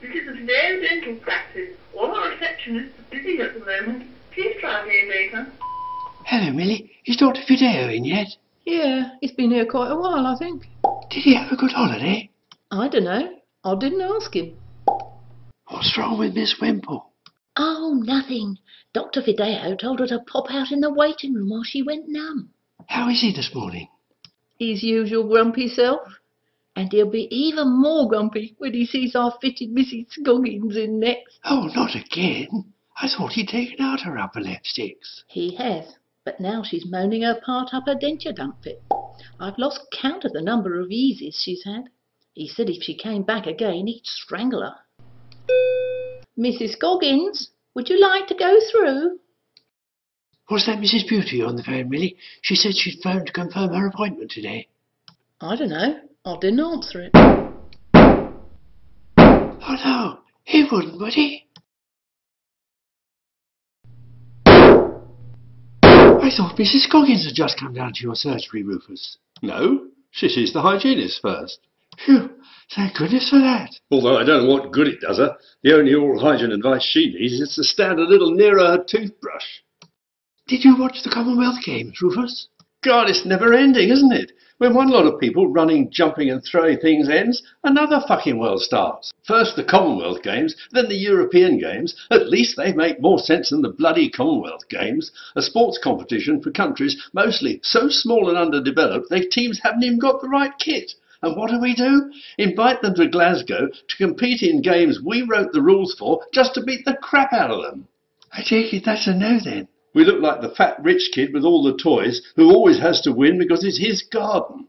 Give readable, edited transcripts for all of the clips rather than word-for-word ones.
This is a Fideo dental practice. All our receptionists are busy at the moment. Please try here later. Hello, Millie. Is Dr. Fideo in yet? Yeah, he's been here quite a while, I think. Did he have a good holiday? I don't know. I didn't ask him. What's wrong with Miss Wimple? Oh, nothing. Dr. Fideo told her to pop out in the waiting room while she went numb. How is he this morning? His usual grumpy self. And he'll be even more grumpy when he sees our fitted Mrs. Scoggins in next. Oh, not again. I thought he'd taken out her upper lipsticks. He has, but now she's moaning her part up her denture don't fit. I've lost count of the number of eases she's had. He said if she came back again, he'd strangle her. Mrs. Scoggins, would you like to go through? Was that Mrs. Beauty on the phone, Millie? She said she'd phoned to confirm her appointment today. I don't know. I didn't answer it. Oh, no. He wouldn't, would he? I thought Mrs. Scoggins had just come down to your surgery, Rufus. No, she sees the hygienist first. Phew, thank goodness for that. Although I don't know what good it does her. The only oral hygiene advice she needs is to stand a little nearer her toothbrush. Did you watch the Commonwealth Games, Rufus? God, it's never ending, isn't it? When one lot of people running, jumping and throwing things ends, another fucking world starts. First the Commonwealth Games, then the European Games. At least they make more sense than the bloody Commonwealth Games. A sports competition for countries mostly so small and underdeveloped their teams haven't even got the right kit. And what do? Invite them to Glasgow to compete in games we wrote the rules for just to beat the crap out of them. I take it that's a no then. We look like the fat rich kid with all the toys who always has to win because it's his garden.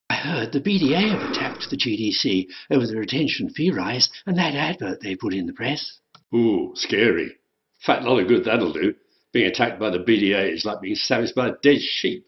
I heard the BDA have attacked the GDC over the retention fee rise and that advert they put in the press. Ooh, scary. Fat lot of good that'll do. Being attacked by the BDA is like being savaged by a dead sheep.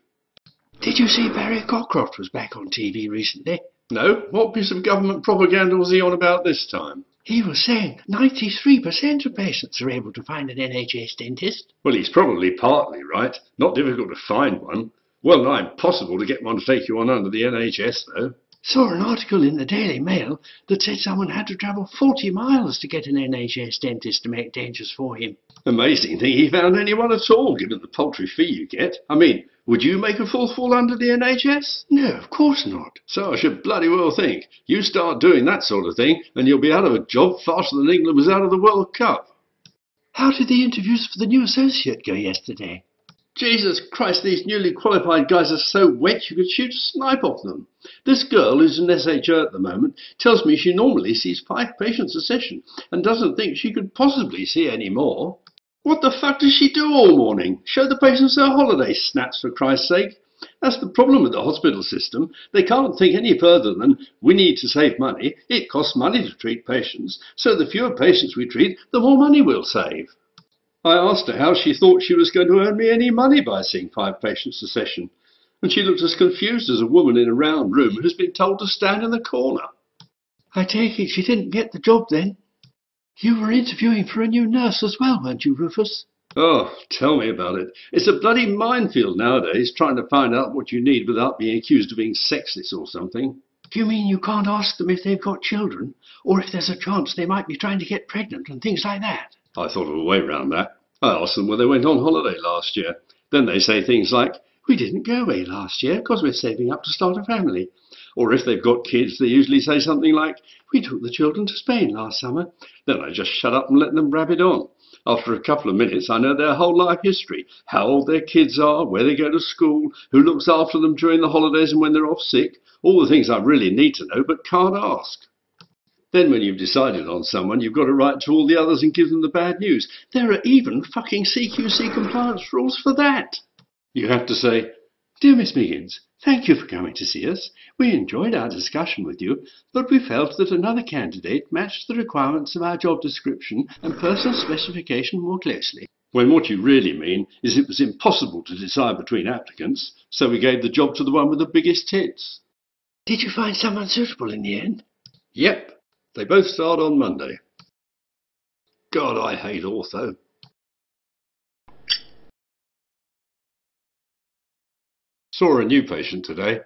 Did you see Barry Cockcroft was back on TV recently? No? What piece of government propaganda was he on about this time? He was saying 93% of patients are able to find an NHS dentist. Well, he's probably partly right. Not difficult to find one. Well nigh impossible to get one to take you on under the NHS, though. Saw an article in the Daily Mail that said someone had to travel 40 miles to get an NHS dentist to make dentures for him. Amazing thing he found anyone at all, given the paltry fee you get. I mean, would you make a full fall under the NHS? No, of course not. So I should bloody well think. You start doing that sort of thing, and you'll be out of a job faster than England was out of the World Cup. How did the interviews for the new associate go yesterday? Jesus Christ, these newly qualified guys are so wet you could shoot a snipe off them. This girl, who's an SHO at the moment, tells me she normally sees 5 patients a session and doesn't think she could possibly see any more. What the fuck does she do all morning? Show the patients her holiday snaps, for Christ's sake. That's the problem with the hospital system. They can't think any further than, we need to save money, it costs money to treat patients, so the fewer patients we treat, the more money we'll save. I asked her how she thought she was going to earn me any money by seeing 5 patients a session, and she looked as confused as a woman in a round room who's been told to stand in the corner. I take it she didn't get the job then. You were interviewing for a new nurse as well, weren't you, Rufus? Oh, tell me about it. It's a bloody minefield nowadays, trying to find out what you need without being accused of being sexist or something. Do you mean you can't ask them if they've got children, or if there's a chance they might be trying to get pregnant and things like that? I thought of a way round that. I asked them where they went on holiday last year. Then they say things like, we didn't go away last year because we're saving up to start a family. Or if they've got kids, they usually say something like, we took the children to Spain last summer. Then I just shut up and let them rabbit on. After a couple of minutes, I know their whole life history, how old their kids are, where they go to school, who looks after them during the holidays and when they're off sick, all the things I really need to know but can't ask. Then when you've decided on someone, you've got to write to all the others and give them the bad news. There are even fucking CQC compliance rules for that. You have to say, dear Miss Miggins, thank you for coming to see us. We enjoyed our discussion with you, but we felt that another candidate matched the requirements of our job description and personal specification more closely. When what you really mean is it was impossible to decide between applicants, so we gave the job to the one with the biggest tits. Did you find someone suitable in the end? Yep. They both start on Monday. God, I hate ortho. Saw a new patient today.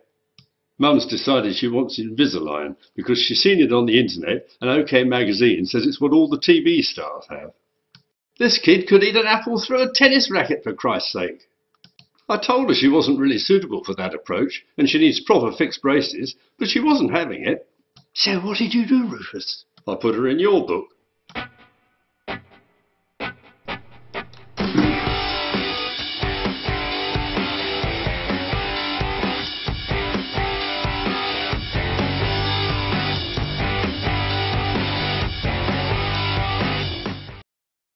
Mum's decided she wants Invisalign because she's seen it on the internet and OK Magazine says it's what all the TV stars have. This kid could eat an apple through a tennis racket, for Christ's sake. I told her she wasn't really suitable for that approach and she needs proper fixed braces, but she wasn't having it. So what did you do, Rufus? I put her in your book.